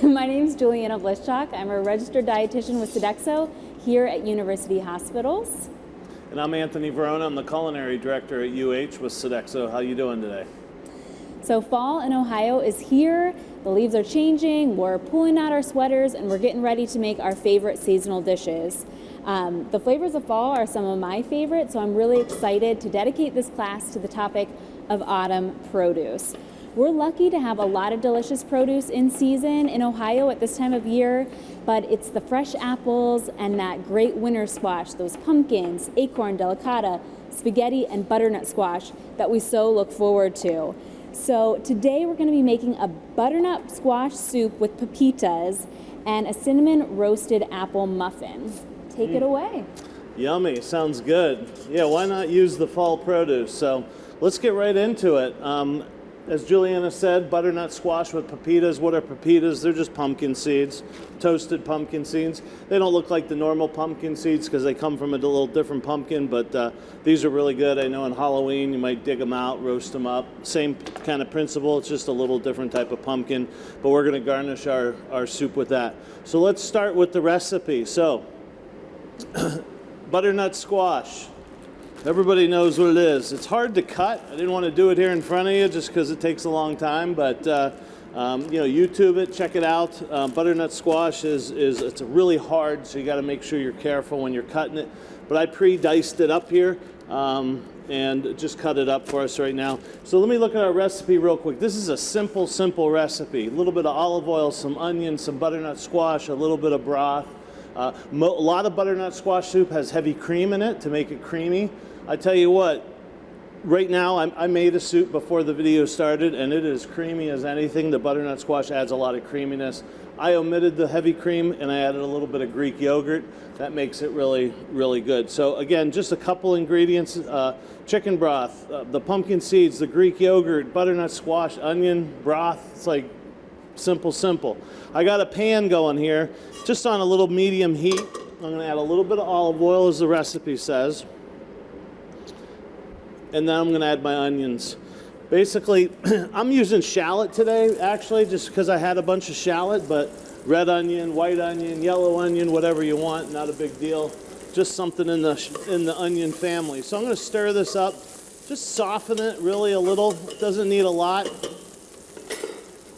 my name is Juliana Blischak. I'm a registered dietitian with Sodexo here at University Hospitals. And I'm Anthony Verona. I'm the culinary director at UH with Sodexo. How you doing today? So fall in Ohio is here. The leaves are changing. We're pulling out our sweaters and we're getting ready to make our favorite seasonal dishes. The flavors of fall are some of my favorites, so I'm really excited to dedicate this class to the topic of autumn produce. We're lucky to have a lot of delicious produce in season in Ohio at this time of year, but it's the fresh apples and that great winter squash, those pumpkins, acorn, delicata, spaghetti, and butternut squash that we so look forward to. So today we're going to be making a butternut squash soup with pepitas and a cinnamon roasted apple muffin. Take it away. Yummy, sounds good. Yeah, why not use the fall produce? So let's get right into it. As Juliana said, butternut squash with pepitas. What are pepitas? They're just pumpkin seeds, toasted pumpkin seeds. They don't look like the normal pumpkin seeds because they come from a little different pumpkin, but these are really good. I know in Halloween you might dig them out, roast them up. Same kind of principle, it's just a little different type of pumpkin, but we're going to garnish our soup with that. So let's start with the recipe. So, butternut squash. Everybody knows what it is. It's hard to cut. I didn't want to do it here in front of you just because it takes a long time, but YouTube it, check it out. Butternut squash it's really hard, so you got to make sure you're careful when you're cutting it. But I pre-diced it up here and just cut it up for us right now. So let me look at our recipe real quick. This is a simple recipe. A little bit of olive oil, some onion, some butternut squash, a little bit of broth. A lot of butternut squash soup has heavy cream in it to make it creamy. I tell you what, right now I made a soup before the video started and it is creamy as anything. The butternut squash adds a lot of creaminess. I omitted the heavy cream and I added a little bit of Greek yogurt. That makes it really good. So again, just a couple ingredients, chicken broth, the pumpkin seeds, the Greek yogurt, butternut squash, onion, broth. It's like simple. I got a pan going here, just on a little medium heat. I'm gonna add a little bit of olive oil as the recipe says. And then I'm gonna add my onions. Basically, I'm using shallot today, actually, just because I had a bunch of shallot, but red onion, white onion, yellow onion, whatever you want, not a big deal. Just something in the onion family. So I'm gonna stir this up, just soften it really a little. It doesn't need a lot.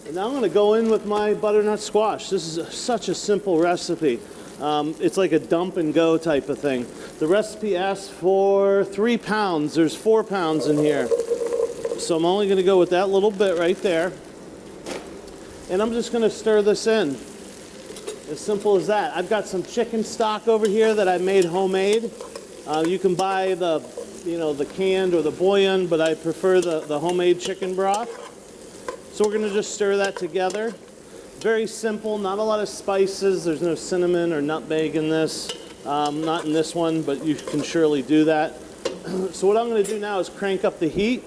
And now I'm gonna go in with my butternut squash. This is such a simple recipe. It's like a dump and go type of thing. The recipe asks for 3 pounds. There's 4 pounds in here. So I'm only gonna go with that little bit right there. And I'm just gonna stir this in. As simple as that. I've got some chicken stock over here that I made homemade. You can buy the canned or the bouillon, but I prefer the homemade chicken broth. So we're gonna just stir that together. Very simple, not a lot of spices. There's no cinnamon or nutmeg in this. Not in this one, but you can surely do that. So what I'm gonna do now is crank up the heat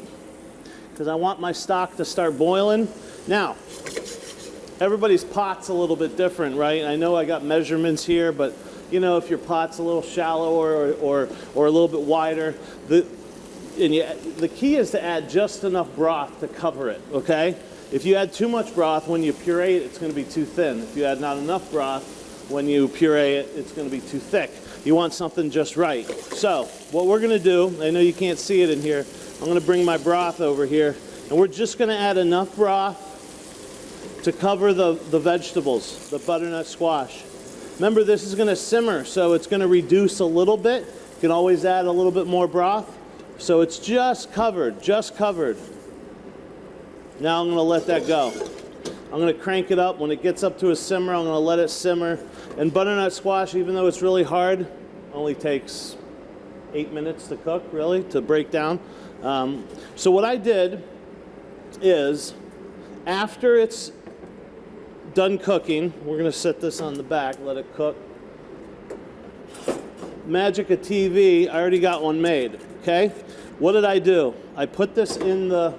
because I want my stock to start boiling. Now, everybody's pot's a little bit different, right? I know I got measurements here, but if your pot's a little shallower or a little bit wider, the key is to add just enough broth to cover it, okay? If you add too much broth, when you puree it, it's going to be too thin. If you add not enough broth, when you puree it, it's going to be too thick. You want something just right. So what we're going to do, I know you can't see it in here, I'm going to bring my broth over here, and we're just going to add enough broth to cover the vegetables, the butternut squash. Remember, this is going to simmer, so it's going to reduce a little bit. You can always add a little bit more broth. So it's just covered. Now I'm going to let that go. I'm going to crank it up. When it gets up to a simmer, I'm going to let it simmer. And butternut squash, even though it's really hard, only takes 8 minutes to cook, really, to break down. So what I did is, after it's done cooking, we're going to set this on the back, let it cook. Magic of TV, I already got one made, okay? What did I do? I put this in the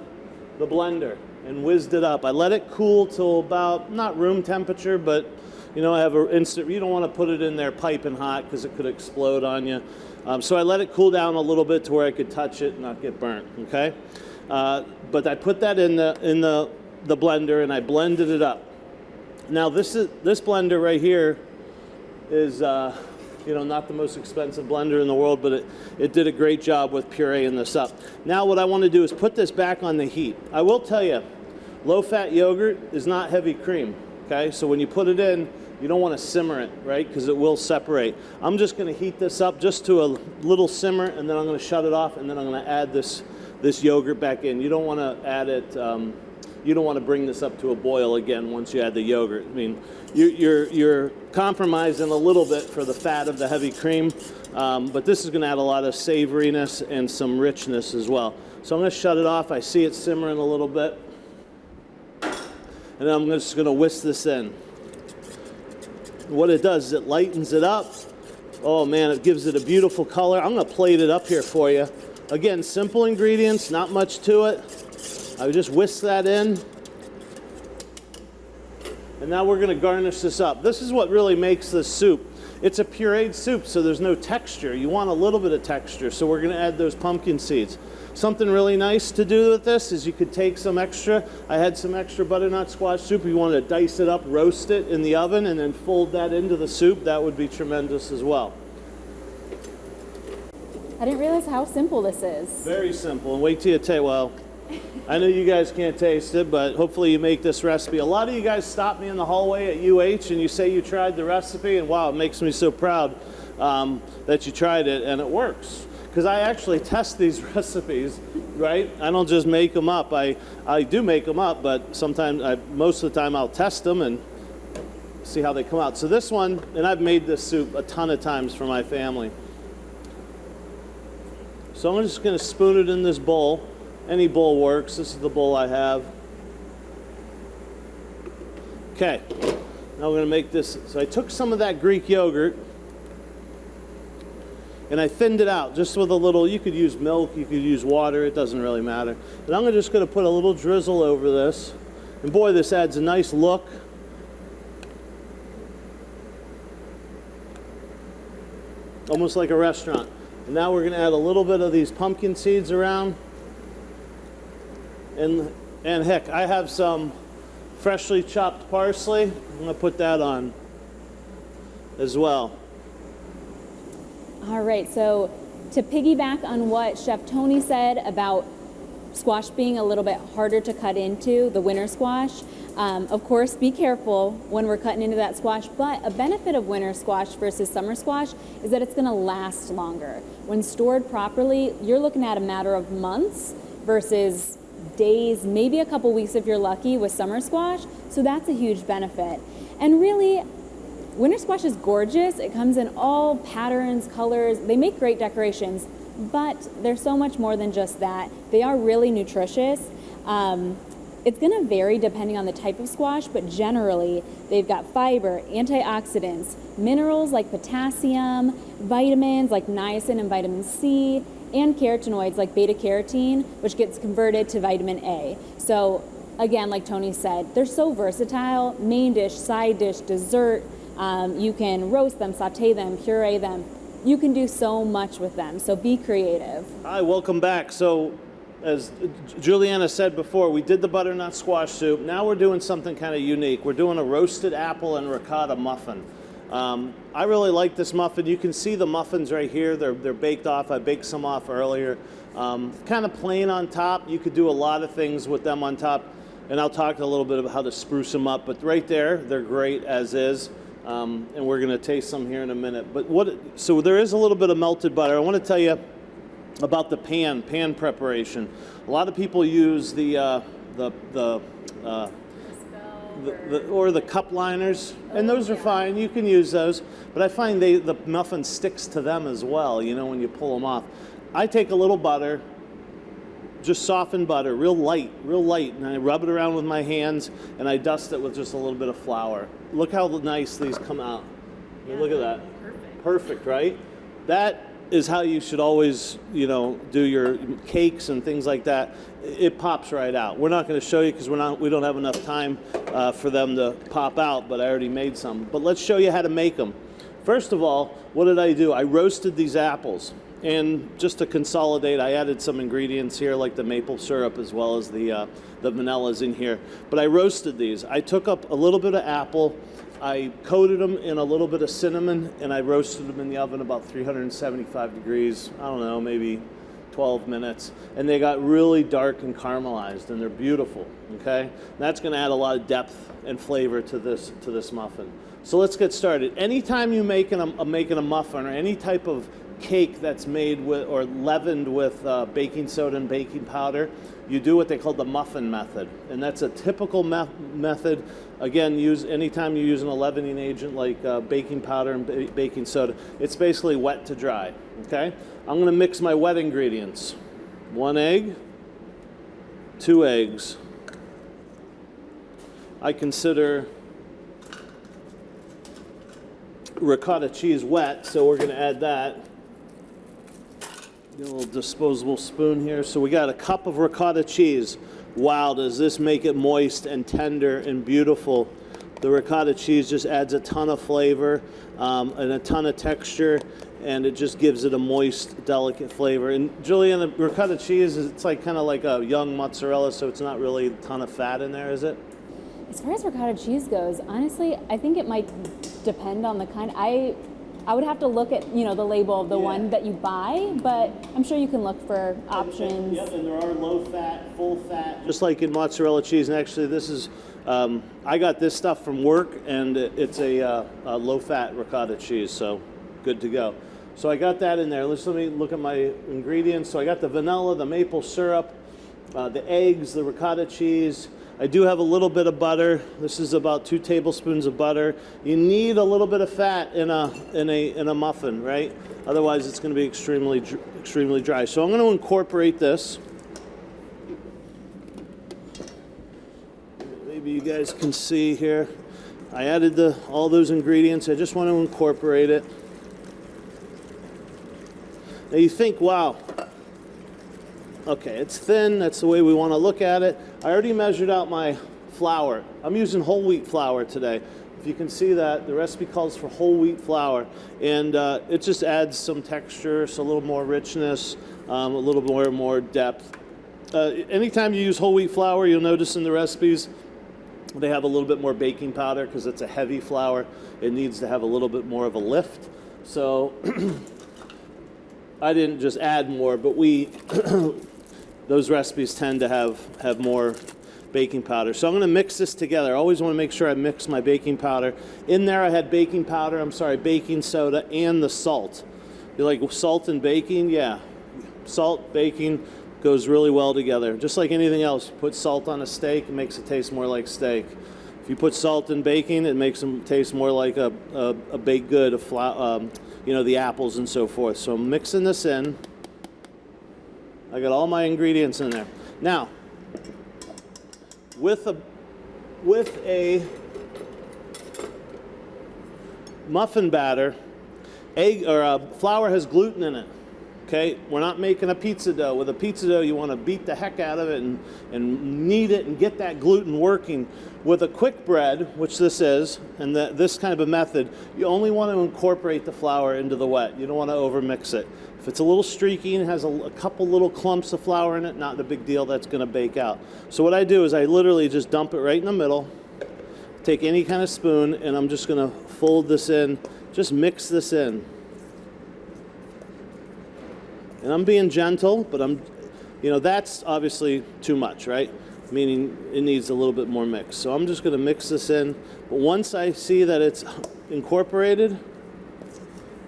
blender and whizzed it up. I let it cool till about, not room temperature, but I have an instant, you don't want to put it in there piping hot because it could explode on you. So I let it cool down a little bit to where I could touch it and not get burnt, okay? But I put that in the blender and I blended it up. Now this blender right here is not the most expensive blender in the world, but it did a great job with pureeing this up. Now what I want to do is put this back on the heat. I will tell you, low-fat yogurt is not heavy cream, okay? So when you put it in, you don't want to simmer it, right? Because it will separate. I'm just going to heat this up just to a little simmer, and then I'm going to shut it off, and then I'm going to add this yogurt back in. You don't want to add it, you don't want to bring this up to a boil again once you add the yogurt. I mean, you're compromising a little bit for the fat of the heavy cream, but this is going to add a lot of savoriness and some richness as well. So I'm going to shut it off. I see it simmering a little bit. And then I'm just going to whisk this in. What it does is it lightens it up. Oh man, it gives it a beautiful color. I'm going to plate it up here for you. Again, simple ingredients, not much to it. I would just whisk that in. And now we're going to garnish this up. This is what really makes this soup. It's a pureed soup, so there's no texture. You want a little bit of texture, so we're going to add those pumpkin seeds. Something really nice to do with this is you could take some extra. I had some extra butternut squash soup. If you wanted to dice it up, roast it in the oven, and then fold that into the soup, that would be tremendous as well. I didn't realize how simple this is. Very simple. And wait till you taste. Well, I know you guys can't taste it, but hopefully you make this recipe. A lot of you guys stop me in the hallway at UH and you say you tried the recipe, and wow, it makes me so proud that you tried it, and it works. Because I actually test these recipes, right? I don't just make them up. I do make them up, but sometimes, most of the time I'll test them and see how they come out. So this one, and I've made this soup a ton of times for my family. So I'm just going to spoon it in this bowl. Any bowl works. This is the bowl I have. Okay, now we're going to make this. So I took some of that Greek yogurt and I thinned it out just with a little. You could use milk, you could use water, it doesn't really matter. And I'm just going to put a little drizzle over this. And boy, this adds a nice look. Almost like a restaurant. And now we're going to add a little bit of these pumpkin seeds around. And heck, I have some freshly chopped parsley. I'm going to put that on as well. All right, so to piggyback on what Chef Tony said about squash being a little bit harder to cut into, the winter squash, of course, be careful when we're cutting into that squash, but a benefit of winter squash versus summer squash is that it's gonna last longer. When stored properly, you're looking at a matter of months versus days, maybe a couple weeks if you're lucky with summer squash, so that's a huge benefit. And really, winter squash is gorgeous. It comes in all patterns, colors. They make great decorations, but they're so much more than just that. They are really nutritious. It's gonna vary depending on the type of squash, but generally they've got fiber, antioxidants, minerals like potassium, vitamins like niacin and vitamin C, and carotenoids like beta carotene, which gets converted to vitamin A. So again, like Tony said, they're so versatile. Main dish, side dish, dessert. You can roast them, saute them, puree them. You can do so much with them, so be creative. Hi, welcome back. So as Juliana said before, we did the butternut squash soup. Now we're doing something kind of unique. We're doing a roasted apple and ricotta muffin. I really like this muffin. You can see the muffins right here. They're baked off. I baked some off earlier. Kind of plain on top. You could do a lot of things with them on top, and I'll talk a little bit about how to spruce them up. But right there, they're great as is. And we're going to taste some here in a minute. But so there is a little bit of melted butter. I want to tell you about the pan preparation. A lot of people use the cup liners, and those are fine. You can use those, but I find the muffin sticks to them as well. You know, when you pull them off. I take a little butter, just softened butter, real light, and I rub it around with my hands, and I dust it with just a little bit of flour. Look how nice these come out. I mean, look at that. Perfect, right? That is how you should always, do your cakes and things like that. It pops right out. We're not going to show you because we don't have enough time for them to pop out, but I already made some. But let's show you how to make them. First of all, what did I do? I roasted these apples. And just to consolidate, I added some ingredients here like the maple syrup as well as the vanillas in here. But I roasted these. I took up a little bit of apple, I coated them in a little bit of cinnamon, and I roasted them in the oven about 375 degrees, I don't know, maybe 12 minutes. And they got really dark and caramelized, and they're beautiful, okay? And that's gonna add a lot of depth and flavor to this muffin. So let's get started. Anytime you're making a muffin or any type of cake that's made with or leavened with baking soda and baking powder, you do what they call the muffin method, and that's a typical method. Again, anytime you use an leavening agent like baking powder and baking soda, it's basically wet to dry. Okay, I'm going to mix my wet ingredients: 1 egg, 2 eggs. I consider ricotta cheese wet, so we're going to add that. Get a little disposable spoon here. So we got a cup of ricotta cheese. Wow, does this make it moist and tender and beautiful. The ricotta cheese just adds a ton of flavor and a ton of texture, and it just gives it a moist, delicate flavor. And Julian, the ricotta cheese, it's like kind of like a young mozzarella, so it's not really a ton of fat in there, is it? As far as ricotta cheese goes, honestly, I think it might depend on the kind. I would have to look at, the label of the one that you buy, but I'm sure you can look for options. Yep, and there are low fat, full fat, just like in mozzarella cheese. And actually, this is, I got this stuff from work, and it's a low fat ricotta cheese, so good to go. So I got that in there. Let me look at my ingredients. So I got the vanilla, the maple syrup, the eggs, the ricotta cheese. I do have a little bit of butter. This is about 2 tablespoons of butter. You need a little bit of fat in a muffin, right? Otherwise, it's going to be extremely dry. So I'm going to incorporate this. Maybe you guys can see here. I added all those ingredients. I just want to incorporate it. Now you think, wow. Okay, it's thin. That's the way we want to look at it. I already measured out my flour. I'm using whole wheat flour today. If you can see that, the recipe calls for whole wheat flour, and it just adds some texture, so a little more richness, a little more depth. Anytime you use whole wheat flour, you'll notice in the recipes they have a little bit more baking powder because it's a heavy flour. It needs to have a little bit more of a lift. So I didn't just add more, but those recipes tend to have more baking powder. So I'm going to mix this together. I always want to make sure I mix my baking powder. In there I had baking soda, and the salt. You like salt and baking? Yeah. Salt, baking goes really well together. Just like anything else, put salt on a steak, it makes it taste more like steak. If you put salt in baking, it makes them taste more like a baked good, the apples and so forth. So I'm mixing this in. I got all my ingredients in there. Now, with a muffin batter, flour has gluten in it. Okay, we're not making a pizza dough. With a pizza dough, you want to beat the heck out of it and knead it and get that gluten working. With a quick bread, which this is, and this kind of a method, you only want to incorporate the flour into the wet. You don't want to overmix it. If it's a little streaky and has a couple little clumps of flour in it, not a big deal, that's going to bake out. So what I do is I literally just dump it right in the middle, take any kind of spoon, and I'm just going to fold this in, just mix this in. And I'm being gentle, but that's obviously too much, right? Meaning it needs a little bit more mix. So I'm just going to mix this in. But once I see that it's incorporated,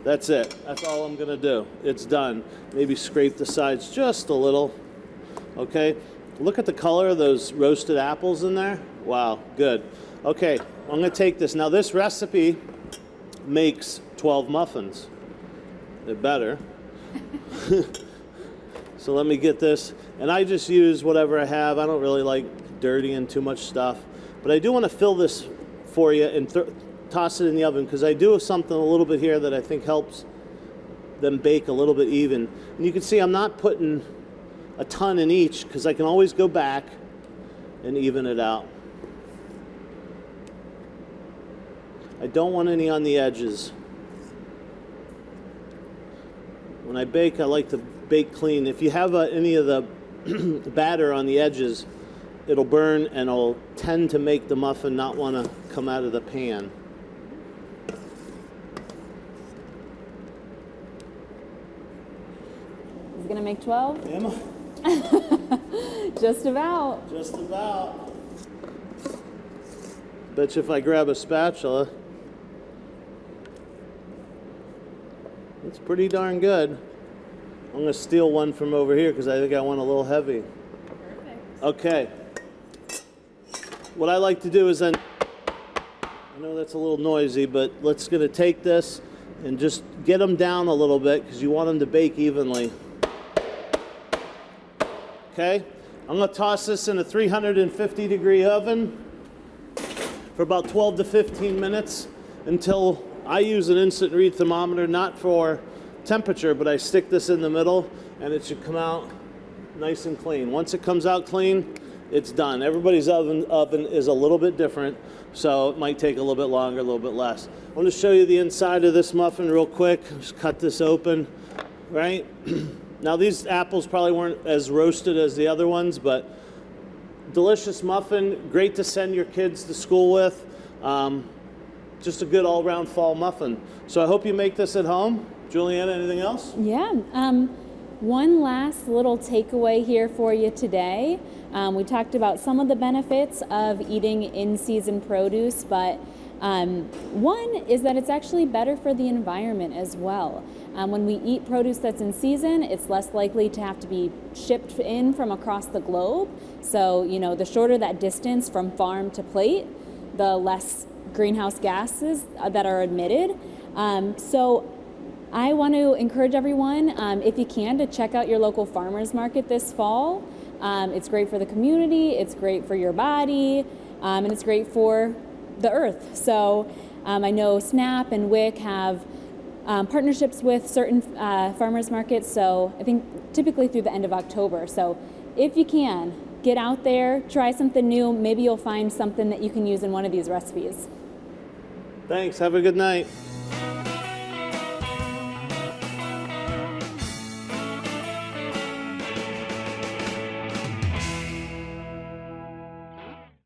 that's it. That's all I'm going to do. It's done. Maybe scrape the sides just a little. Okay? Look at the color of those roasted apples in there. Wow, good. Okay, I'm going to take this. Now this recipe makes 12 muffins. They're better. So let me get this, and I just use whatever I have. I don't really like dirtying too much stuff, but I do want to fill this for you and toss it in the oven because I do have something a little bit here that I think helps them bake a little bit even. And you can see I'm not putting a ton in each because I can always go back and even it out. I don't want any on the edges. When I bake, I like to bake clean. If you have any of the batter on the edges, it'll burn and it'll tend to make the muffin not want to come out of the pan. He's gonna make 12? Emma? Just about. Just about. Bet you if I grab a spatula, it's pretty darn good. I'm gonna steal one from over here because I think I want a little heavy. Perfect. Okay. What I like to do is then, I know that's a little noisy, but let's gonna take this and just get them down a little bit because you want them to bake evenly. Okay, I'm gonna toss this in a 350 degree oven for about 12 to 15 minutes until I use an instant read thermometer, not for temperature, but I stick this in the middle and it should come out nice and clean. Once it comes out clean, it's done. Everybody's oven is a little bit different, so it might take a little bit longer, a little bit less. I want to show you the inside of this muffin real quick. Just cut this open, right? Now these apples probably weren't as roasted as the other ones, but delicious muffin, great to send your kids to school with. Just a good all-around fall muffin. So I hope you make this at home. Juliana, anything else? Yeah. One last little takeaway here for you today. We talked about some of the benefits of eating in-season produce, but one is that it's actually better for the environment as well. When we eat produce that's in season, it's less likely to have to be shipped in from across the globe. So, you know, the shorter that distance from farm to plate, the less greenhouse gases that are emitted. So I want to encourage everyone, if you can, to check out your local farmers market this fall. It's great for the community, it's great for your body, and it's great for the earth. So I know SNAP and WIC have partnerships with certain farmers markets, so I think typically through the end of October. So if you can, get out there, try something new. Maybe you'll find something that you can use in one of these recipes. Thanks. Have a good night.